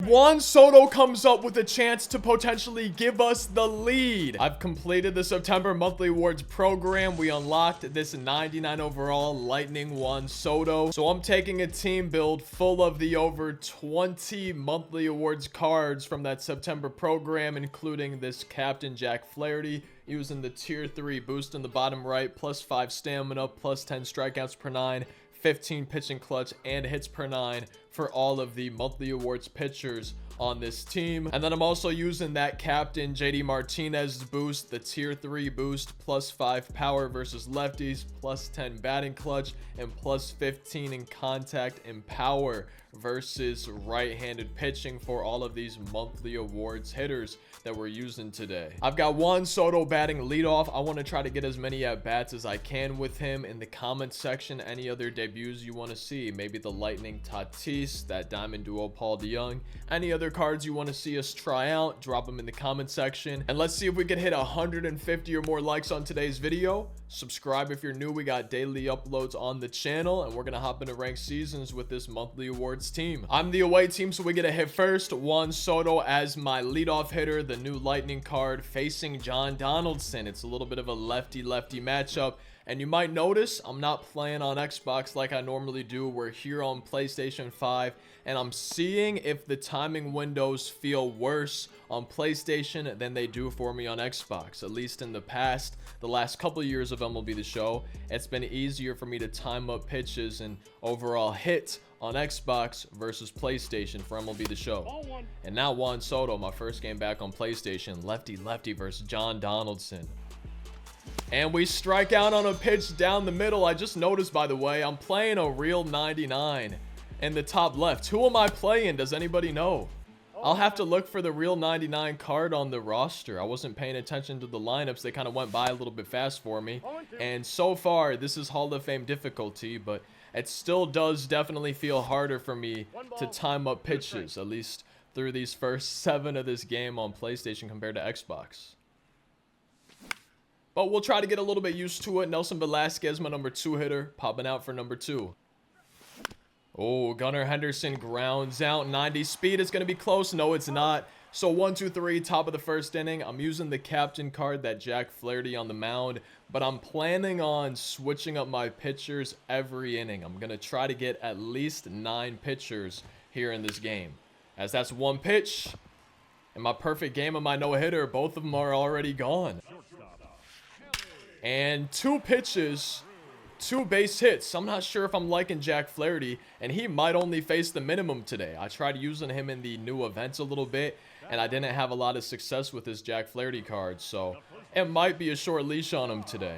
Juan Soto comes up with a chance to potentially give us the lead. I've completed the September monthly awards program. We unlocked this 99 overall Lightning Juan Soto. So I'm taking a team build full of the over 20 monthly awards cards from that September program, including this Captain Jack Flaherty, using the tier 3 boost in the bottom right, plus 5 stamina, plus 10 strikeouts per 9, 15 pitching clutch, and hits per 9 for all of the monthly awards pitchers on this team. And then I'm also using that Captain JD Martinez boost, the tier 3 boost, plus 5 power versus lefties, plus 10 batting clutch, and plus 15 in contact and power versus right-handed pitching for all of these monthly awards hitters that we're using today. I've got Juan Soto batting leadoff. I want to try to get as many at-bats as I can with him. In the comment section, any other debuts you want to see, maybe the Lightning Tatis, that Diamond duo Paul DeYoung, any other cards you want to see us try out, drop them in the comment section. And let's see if we can hit 150 or more likes on today's video. Subscribe if you're new. We got daily uploads on the channel, and we're gonna hop into ranked seasons with this monthly awards team. I'm the away team, so we get a hit first. Juan Soto as my leadoff hitter, the new Lightning card, facing John Donaldson. It's a little bit of a lefty-lefty matchup. And you might notice I'm not playing on Xbox like I normally do. We're here on PlayStation 5, and I'm seeing if the timing windows feel worse on PlayStation than they do for me on Xbox. At least in the past, the last couple of years of MLB The Show, it's been easier for me to time up pitches and overall hit on Xbox versus PlayStation for MLB The Show. And now Juan Soto, my first game back on PlayStation, lefty-lefty versus John Donaldson. And we strike out on a pitch down the middle. I just noticed, by the way, I'm playing a real 99 in the top left. Who am I playing? Does anybody know? I'll have to look for the real 99 card on the roster. I wasn't paying attention to the lineups. They kind of went by a little bit fast for me. And so far, this is Hall of Fame difficulty, but it still does definitely feel harder for me to time up pitches, at least through these first 7 of this game on PlayStation compared to Xbox. But we'll try to get a little bit used to it. Nelson Velasquez, my number 2 hitter, popping out for number 2. Oh, Gunnar Henderson grounds out. 90 speed. It's going to be close. No, it's not. So 1, 2, 3, top of the first inning. I'm using the captain card, that Jack Flaherty on the mound. But I'm planning on switching up my pitchers every inning. I'm going to try to get at least 9 pitchers here in this game, as that's 1 pitch. In my perfect game of my no-hitter, both of them are already gone. And 2 pitches, 2 base hits. I'm not sure if I'm liking Jack Flaherty, and he might only face the minimum today. I tried using him in the new events a little bit, and I didn't have a lot of success with his Jack Flaherty card, so it might be a short leash on him today.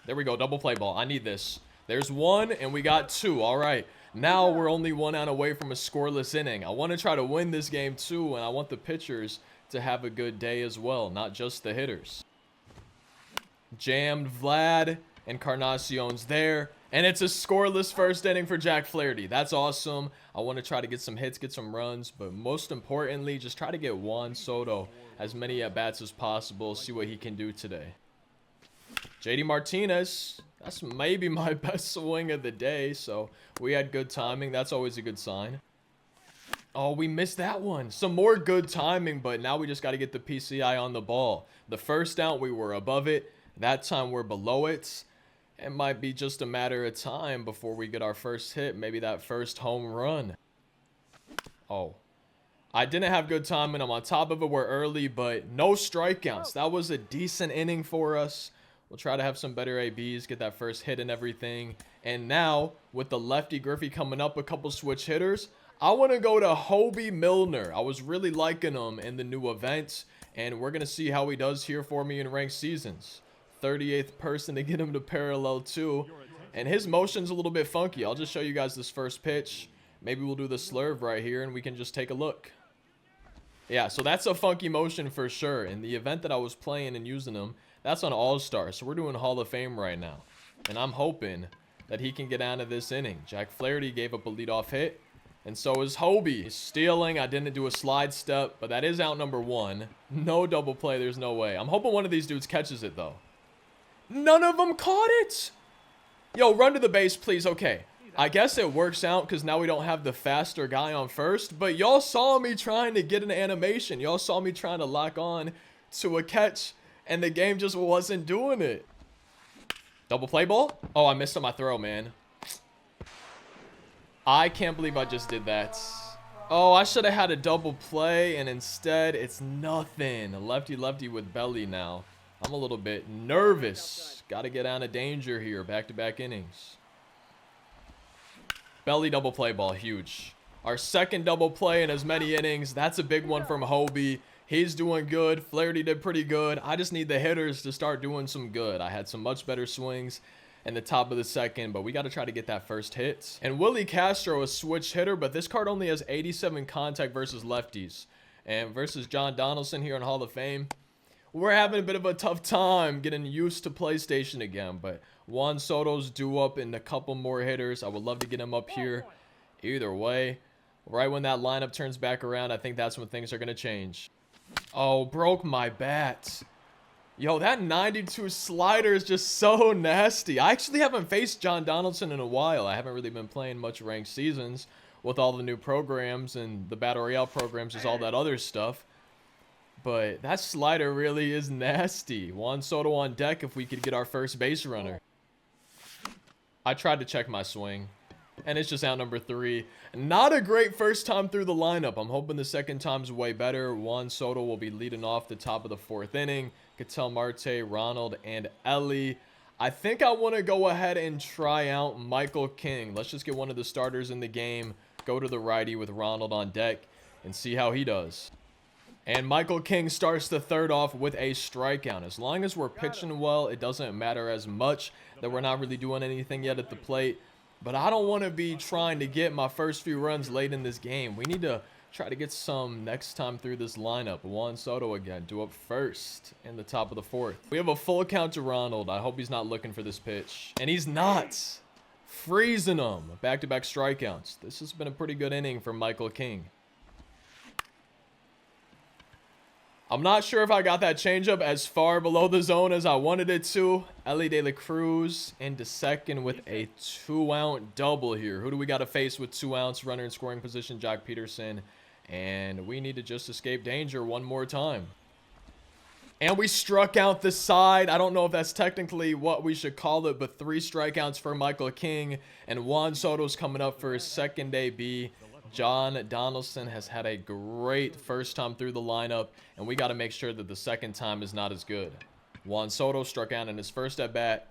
There we go, double play ball. I need this. There's 1, and we got 2. All right, now we're only 1 out away from a scoreless inning. I want to try to win this game too, and I want the pitchers to have a good day as well, not just the hitters. Jammed Vlad, Encarnacion's there, and it's a scoreless first inning for Jack Flaherty. That's awesome. I want to try to get some hits, get some runs, but most importantly, just try to get Juan Soto as many at-bats as possible, see what he can do today. JD Martinez, that's maybe my best swing of the day, so we had good timing. That's always a good sign. Oh, we missed that one. Some more good timing, but now we just got to get the PCI on the ball. The first out, we were above it. That time we're below it. It might be just a matter of time before we get our first hit, maybe that first home run. Oh, I didn't have good timing. I'm on top of it. We're early, but no strikeouts. That was a decent inning for us. We'll try to have some better ABs, get that first hit and everything. And now, with the lefty Griffey coming up, a couple switch hitters, I want to go to Hobie Milner. I was really liking him in the new events, and we're going to see how he does here for me in ranked seasons. 38th person to get him to parallel 2, and his motion's a little bit funky. I'll just show you guys this first pitch. Maybe we'll do the slurve right here and we can just take a look. Yeah, so that's a funky motion for sure. In the event that I was playing and using him, that's on All-Star, so we're doing Hall of Fame right now, and I'm hoping that he can get out of this inning. Jack Flaherty gave up a leadoff hit, and so is Hobie. He's stealing. I didn't do a slide step, but that is out number 1. No double play. There's no way. I'm hoping one of these dudes catches it, though. None of them caught it. Yo, run to the base, please. Okay. I guess it works out because now we don't have the faster guy on first. But y'all saw me trying to get an animation. Y'all saw me trying to lock on to a catch. And the game just wasn't doing it. Double play ball? Oh, I missed on my throw, man. I can't believe I just did that. Oh, I should have had a double play. And instead, it's nothing. Lefty with belly now. I'm a little bit nervous. Got to get out of danger here. Back-to-back innings. Belly double play ball, huge. Our second double play in as many innings. That's a big one from Hobie. He's doing good. Flaherty did pretty good. I just need the hitters to start doing some good. I had some much better swings in the top of the second, but we got to try to get that first hit. And Willie Castro, a switch hitter, but this card only has 87 contact versus lefties. And versus John Donaldson here in Hall of Fame, we're having a bit of a tough time getting used to PlayStation again, but Juan Soto's due up in a couple more hitters. I would love to get him up here. Either way, right when that lineup turns back around, I think that's when things are going to change. Oh, broke my bat. Yo, that 92 slider is just so nasty. I actually haven't faced John Donaldson in a while. I haven't really been playing much ranked seasons with all the new programs, and the Battle Royale programs is all that other stuff. But that slider really is nasty. Juan Soto on deck if we could get our first base runner. I tried to check my swing, and it's just out number 3. Not a great first time through the lineup. I'm hoping the second time's way better. Juan Soto will be leading off the top of the 4th inning. Ketel Marte, Ronald, and Ellie. I think I want to go ahead and try out Michael King. Let's just get one of the starters in the game, go to the righty with Ronald on deck, and see how he does. And Michael King starts the 3rd off with a strikeout. As long as we're pitching well, it doesn't matter as much that we're not really doing anything yet at the plate. But I don't want to be trying to get my first few runs late in this game. We need to try to get some next time through this lineup. Juan Soto again, due up first in the top of the 4th. We have a full count to Ronald. I hope he's not looking for this pitch. And he's not. Freezing him. Back-to-back strikeouts. This has been a pretty good inning for Michael King. I'm not sure if I got that changeup as far below the zone as I wanted it to. Ellie De La Cruz into second with a 2-out double here. Who do we got to face with 2 outs? Runner in scoring position, Jock Peterson. And we need to just escape danger one more time. And we struck out the side. I don't know if that's technically what we should call it, but 3 strikeouts for Michael King. And Juan Soto's coming up for his second AB. John Donaldson has had a great first time through the lineup, and we got to make sure that the second time is not as good. Juan Soto struck out in his first at-bat.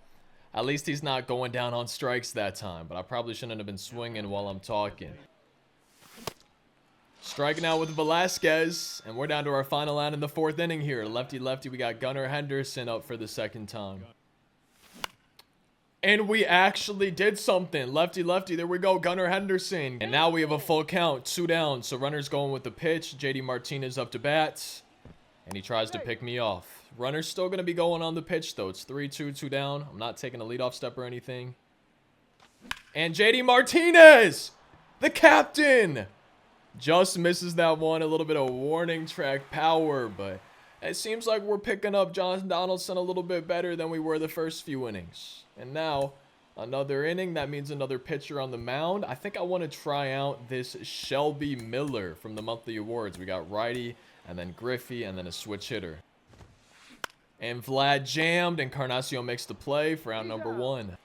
At least he's not going down on strikes that time, but I probably shouldn't have been swinging while I'm talking. Striking out with Velasquez, and we're down to our final out in the 4th inning here. Lefty, we got Gunnar Henderson up for the second time. And we actually did something. Lefty, there we go, Gunnar Henderson. And now we have a full count, 2 down. So runner's going with the pitch. JD Martinez up to bat. And he tries to pick me off. Runner's still going to be going on the pitch, though. It's 3-2, 2 down. I'm not taking a leadoff step or anything. And JD Martinez, the captain, just misses that one. A little bit of warning track power, but it seems like we're picking up John Donaldson a little bit better than we were the first few innings. And now, another inning. That means another pitcher on the mound. I think I want to try out this Shelby Miller from the monthly awards. We got righty, and then Griffey, and then a switch hitter. And Vlad jammed, and Encarnacion makes the play for out number 1.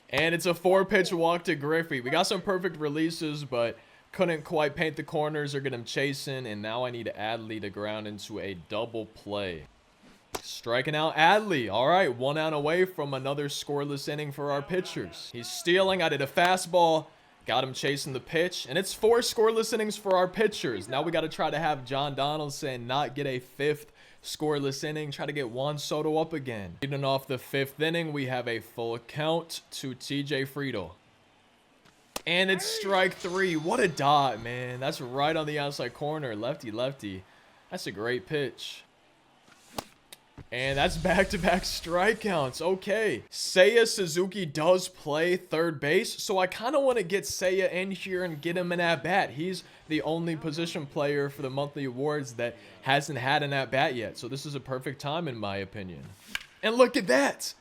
And it's a 4-pitch walk to Griffey. We got some perfect releases, but couldn't quite paint the corners or get him chasing. And now I need Adley to ground into a double play. Striking out Adley. All right, 1 out away from another scoreless inning for our pitchers. He's stealing. I did a fastball. Got him chasing the pitch. And it's 4 scoreless innings for our pitchers. Now we got to try to have John Donaldson not get a 5th scoreless inning. Try to get Juan Soto up again. Leading off the 5th inning, we have a full count to TJ Friedel. And it's strike 3. What a dot, man. That's right on the outside corner. Lefty. That's a great pitch. And that's back-to-back strikeouts. Okay. Seiya Suzuki does play third base, so I kind of want to get Seiya in here and get him an at-bat. He's the only position player for the monthly awards that hasn't had an at-bat yet, so this is a perfect time in my opinion. And look at that.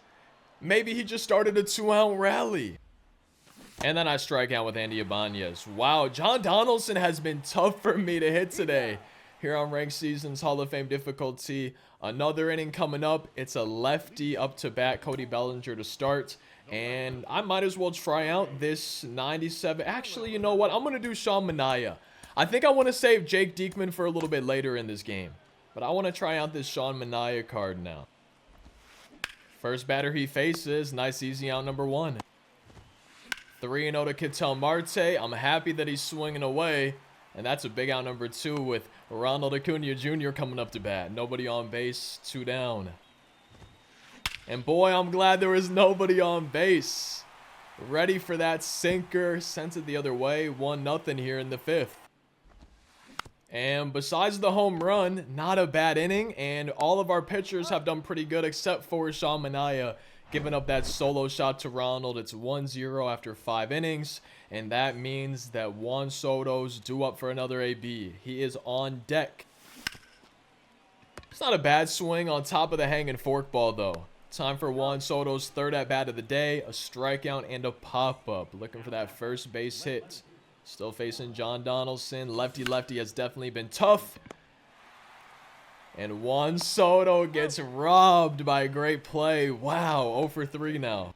Maybe he just started a 2-out rally. And then I strike out with Andy Ibanez. Wow, John Donaldson has been tough for me to hit today. Here on Ranked Seasons, Hall of Fame difficulty. Another inning coming up. It's a lefty up to bat, Cody Bellinger to start. And I might as well try out this 97. Actually, you know what? I'm going to do Sean Manaea. I think I want to save Jake Diekman for a little bit later in this game. But I want to try out this Sean Manaea card now. First batter he faces. Nice easy out number 1. 3-0 to Ketel Marte. I'm happy that he's swinging away. And that's a big out number 2 with Ronald Acuna Jr. coming up to bat. Nobody on base, 2 down. And boy, I'm glad there was nobody on base. Ready for that sinker. Sent it the other way. 1-0 here in the 5th. And besides the home run, not a bad inning. And all of our pitchers have done pretty good except for Sean Manaea. Giving up that solo shot to Ronald. It's 1-0 after 5 innings. And that means that Juan Soto's due up for another AB. He is on deck. It's not a bad swing on top of the hanging forkball, though. Time for Juan Soto's 3rd at-bat of the day. A strikeout and a pop-up. Looking for that first base hit. Still facing John Donaldson. Lefty-lefty has definitely been tough. And Juan Soto gets robbed by a great play. Wow, 0 for 3 now.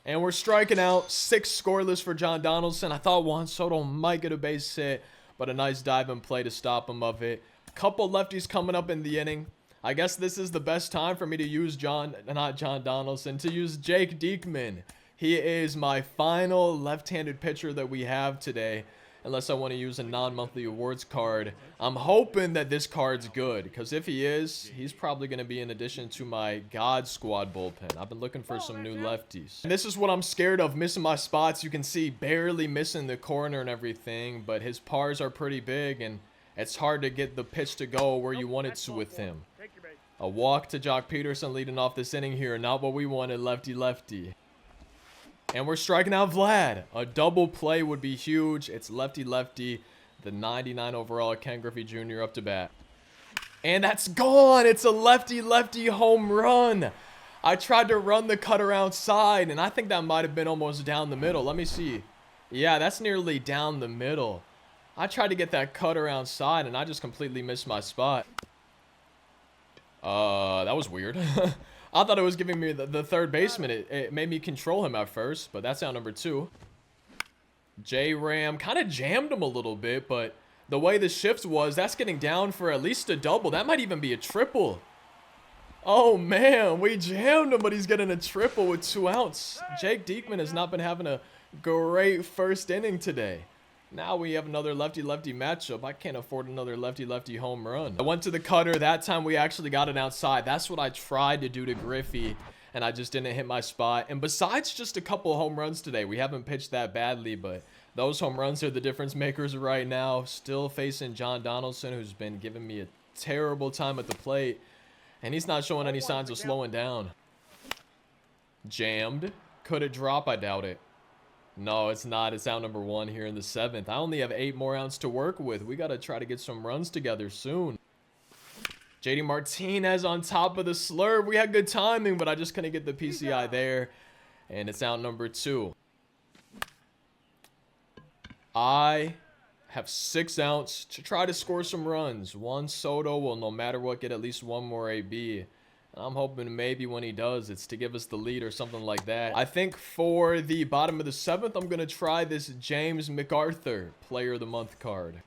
And we're striking out. 6 scoreless for John Donaldson. I thought Juan Soto might get a base hit, but a nice dive and play to stop him of it. Couple lefties coming up in the inning. I guess this is the best time for me to use not John Donaldson, to use Jake Diekman. He is my final left-handed pitcher that we have today. Unless I want to use a non-monthly awards card. I'm hoping that this card's good. Because if he is, he's probably going to be in addition to my God Squad bullpen. I've been looking for some new lefties. And this is what I'm scared of, missing my spots. You can see barely missing the corner and everything. But his pars are pretty big. And it's hard to get the pitch to go where you want it to with him. A walk to Jock Peterson leading off this inning here. Not what we wanted, lefty-lefty. And we're striking out Vlad. A double play would be huge. It's lefty-lefty. The 99 overall Ken Griffey Jr. up to bat. And that's gone. It's a lefty-lefty home run. I tried to run the cutter outside, and I think that might have been almost down the middle. Let me see. Yeah, that's nearly down the middle. I tried to get that cutter outside, and I just completely missed my spot. That was weird. I thought it was giving me the third baseman. It made me control him at first, but that's out number 2. J-Ram kind of jammed him a little bit, but the way the shift was, that's getting down for at least a double. That might even be a triple. Oh, man, we jammed him, but he's getting a triple with 2 outs. Jake Diekman has not been having a great first inning today. Now we have another lefty-lefty matchup. I can't afford another lefty-lefty home run. I went to the cutter. That time we actually got it outside. That's what I tried to do to Griffey, and I just didn't hit my spot. And besides just a couple home runs today, we haven't pitched that badly, but those home runs are the difference makers right now. Still facing John Donaldson, who's been giving me a terrible time at the plate, and he's not showing any signs of slowing down. Jammed. Could it drop? I doubt it. No, it's not. It's out number 1 here in the 7th. I only have 8 more outs to work with. We got to try to get some runs together soon. JD Martinez on top of the slurve. We had good timing, but I just couldn't get the PCI there. And it's out number 2. I have 6 outs to try to score some runs. Juan Soto will, no matter what, get at least 1 more AB. I'm hoping maybe when he does, it's to give us the lead or something like that. I think for the bottom of the 7th, I'm going to try this James MacArthur Player of the Month card.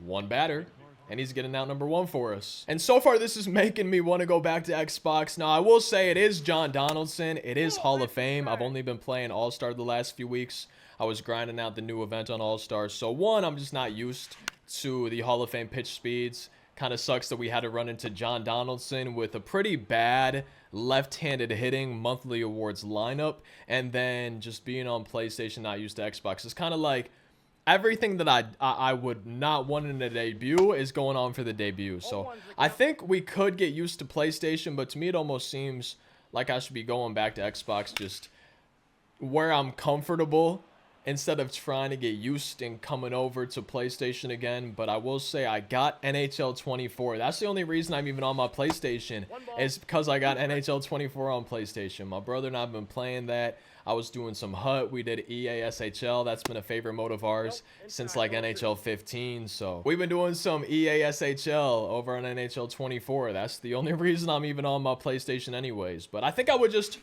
1 batter, and he's getting out number 1 for us. And so far, this is making me want to go back to Xbox. Now, I will say it is John Donaldson. It is Hall of Fame. I've only been playing All-Star the last few weeks. I was grinding out the new event on All-Star. So, 1, I'm just not used to the Hall of Fame pitch speeds. Kind of sucks that we had to run into John Donaldson with a pretty bad left-handed hitting monthly awards lineup. And then just being on PlayStation, not used to Xbox. It's kind of like everything that I would not want in a debut is going on for the debut. So I think we could get used to PlayStation, but to me it almost seems like I should be going back to Xbox, just where I'm comfortable, instead of trying to get used and coming over to PlayStation again. But I will say I got NHL 24. That's the only reason I'm even on my PlayStation, is because I got NHL 24 on PlayStation. My brother and I have been playing that. I was doing some HUT. We did EASHL. That's been a favorite mode of ours since like NHL 15. So we've been doing some EASHL over on NHL 24. That's the only reason I'm even on my PlayStation anyways. But I think I would just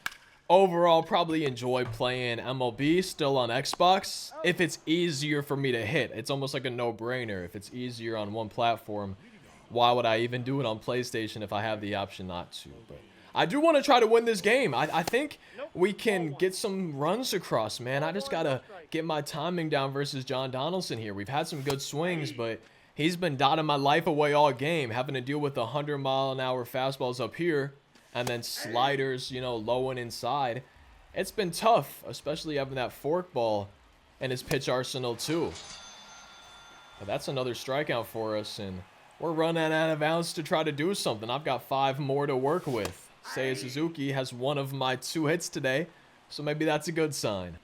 overall probably enjoy playing MLB still on Xbox if it's easier for me to hit. It's almost like a no-brainer. If it's easier on one platform, why would I even do it on PlayStation if I have the option not to? But I do want to try to win this game. I think we can get some runs across, man. I just got to get my timing down versus John Donaldson here. We've had some good swings, but he's been dotting my life away all game, having to deal with 100-mile-an-hour fastballs up here and then sliders, you know, low and inside. It's been tough, especially having that forkball in his pitch arsenal too. But that's another strikeout for us, and we're running out of bounds to try to do something. I've got 5 more to work with. Seiya Suzuki has one of my 2 hits today, so maybe that's a good sign.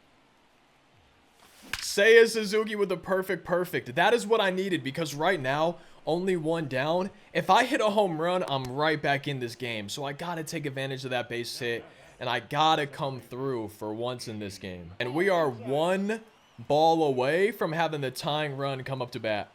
Seiya Suzuki with a perfect. That is what I needed, because right now, only 1 down. If I hit a home run, I'm right back in this game. So I got to take advantage of that base hit, and I got to come through for once in this game. And we are 1 ball away from having the tying run come up to bat.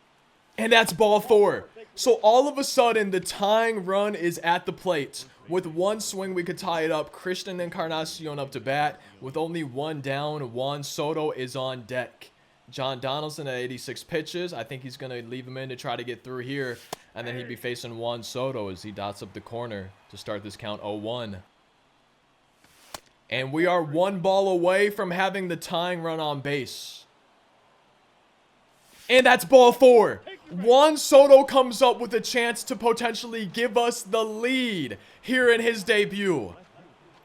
And that's ball 4. So all of a sudden, the tying run is at the plate. With 1 swing, we could tie it up. Christian Encarnacion up to bat. With only 1 down, Juan Soto is on deck. John Donaldson at 86 pitches. I think he's going to leave him in to try to get through here. And then he'd be facing Juan Soto as he dots up the corner to start this count 0-1. And we are 1 ball away from having the tying run on base. And that's ball 4. Juan Soto comes up with a chance to potentially give us the lead here in his debut.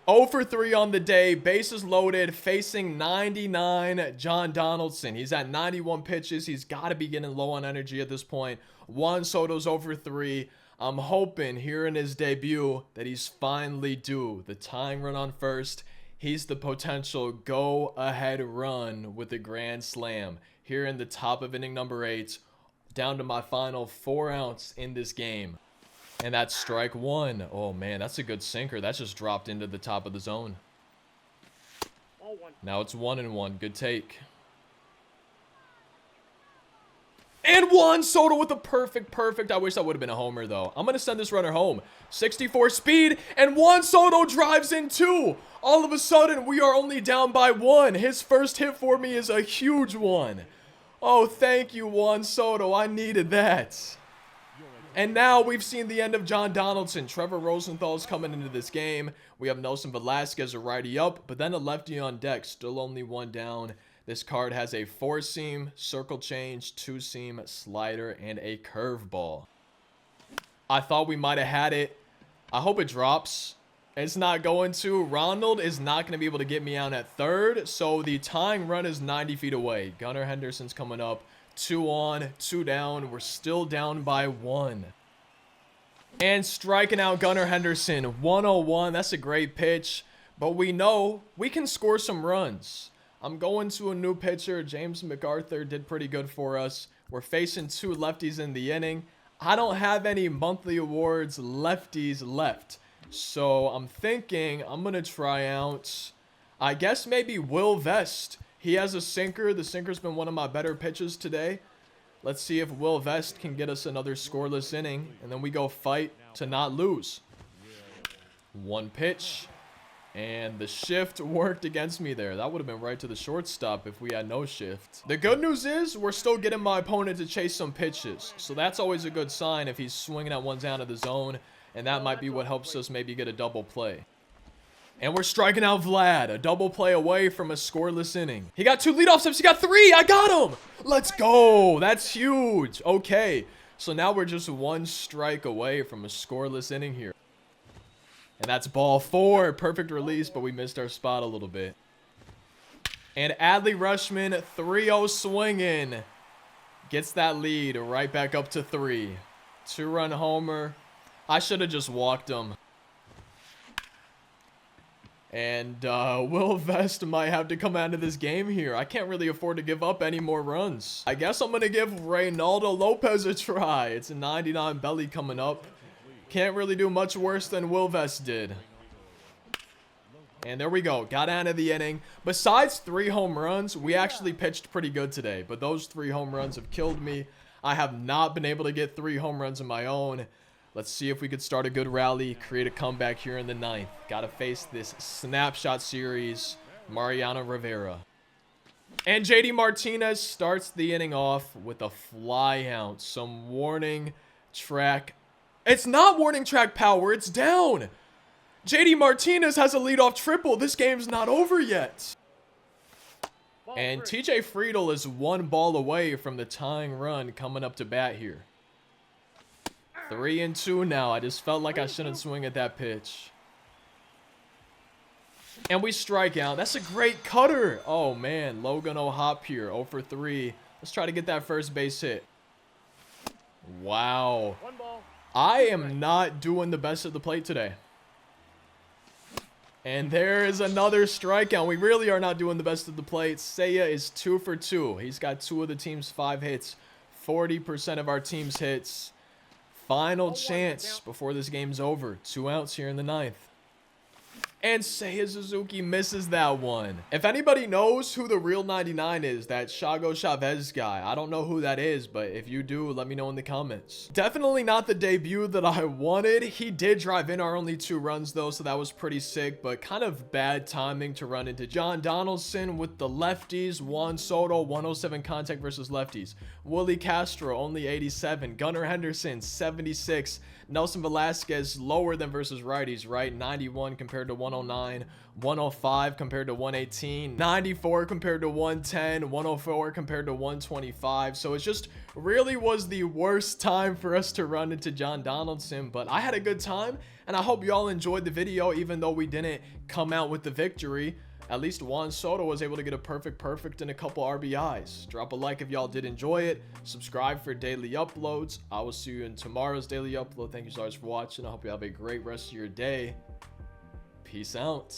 0 for 3 on the day, bases loaded, facing 99 John Donaldson. He's at 91 pitches. He's got to be getting low on energy at this point. Juan Soto's 0 for 3. I'm hoping here in his debut that he's finally due. The tying run on first. He's the potential go-ahead run with a grand slam here in the top of inning number 8. Down to my final 4 outs in this game. And that's strike 1. Oh, man, that's a good sinker. That just dropped into the top of the zone. Now it's 1-1. Good take. And Juan Soto with a perfect. I wish that would have been a homer, though. I'm going to send this runner home. 64 speed, and Juan Soto drives in 2. All of a sudden, we are only down by 1. His first hit for me is a huge one. Oh, thank you, Juan Soto. I needed that. And now we've seen the end of John Donaldson. Trevor Rosenthal's coming into this game. We have Nelson Velasquez, a righty up, but then a lefty on deck. Still only 1 down. This card has a 4-seam, circle change, 2-seam, slider, and a curveball. I thought we might have had it. I hope it drops. It's not going to. Ronald is not going to be able to get me out at 3rd, so the tying run is 90 feet away. Gunnar Henderson's coming up. 2 on, 2 down. We're still down by 1. And striking out Gunnar Henderson. 101. That's a great pitch. But we know we can score some runs. I'm going to a new pitcher. James MacArthur did pretty good for us. We're facing 2 lefties in the inning. I don't have any monthly awards lefties left. So I'm thinking I'm going to try out, I guess maybe Will Vest. He has a sinker. The sinker's been one of my better pitches today. Let's see if Will Vest can get us another scoreless inning. And then we go fight to not lose. 1 pitch. And the shift worked against me there. That would have been right to the shortstop if we had no shift. The good news is we're still getting my opponent to chase some pitches. So that's always a good sign if he's swinging at ones out of the zone. And that might be what helps us maybe get a double play. And we're striking out Vlad. A double play away from a scoreless inning. He got 2 leadoff steps. He got 3. I got him. Let's go. That's huge. Okay. So now we're just 1 strike away from a scoreless inning here. And that's ball 4. Perfect release, but we missed our spot a little bit. And Adley Rutschman, 3-0 swinging. Gets that lead right back up to 3. 2-run homer. I should have just walked him. And Will Vest might have to come out of this game here. I can't really afford to give up any more runs. I guess I'm going to give Reynaldo Lopez a try. It's a 99 belly coming up. Can't really do much worse than Will Vest did. And there we go. Got out of the inning. Besides 3 home runs, we actually pitched pretty good today. But those 3 home runs have killed me. I have not been able to get 3 home runs of my own. Let's see if we could start a good rally, create a comeback here in the 9th. Got to face this snapshot series, Mariano Rivera. And JD Martinez starts the inning off with a fly out. Some warning track. It's not warning track power. It's down. JD Martinez has a leadoff triple. This game's not over yet. And TJ Friedl is 1 ball away from the tying run coming up to bat here. 3-2 now. I just felt like I shouldn't swing at that pitch. And we strike out. That's a great cutter. Oh, man. Logan O'Hop here. 0 for 3. Let's try to get that first base hit. Wow. I am not doing the best at the plate today. And there is another strikeout. We really are not doing the best at the plate. Seiya is 2 for 2. He's got 2 of the team's 5 hits. 40% of our team's hits. Final chance before this game's over. 2 outs here in the 9th. And Seiya Suzuki misses that one. If anybody knows who the real 99 is, that Chago Chavez guy, I don't know who that is, but if you do, let me know in the comments. Definitely not the debut that I wanted. He did drive in our only 2 runs though, so that was pretty sick, but kind of bad timing to run into John Donaldson with the lefties. Juan Soto, 107 contact versus lefties. Willie Castro, only 87. Gunnar Henderson, 76. Nelson Velasquez, lower than versus righties, right? 91 compared to 109, 105 compared to 118, 94 compared to 110, 104 compared to 125. So it just really was the worst time for us to run into John Donaldson, but I had a good time, and I hope y'all enjoyed the video, even though we didn't come out with the victory. At least Juan Soto was able to get a perfect and a couple RBIs. Drop a like if y'all did enjoy it. Subscribe for daily uploads. I will see you in tomorrow's daily upload. Thank you so much for watching. I hope you have a great rest of your day. Peace out.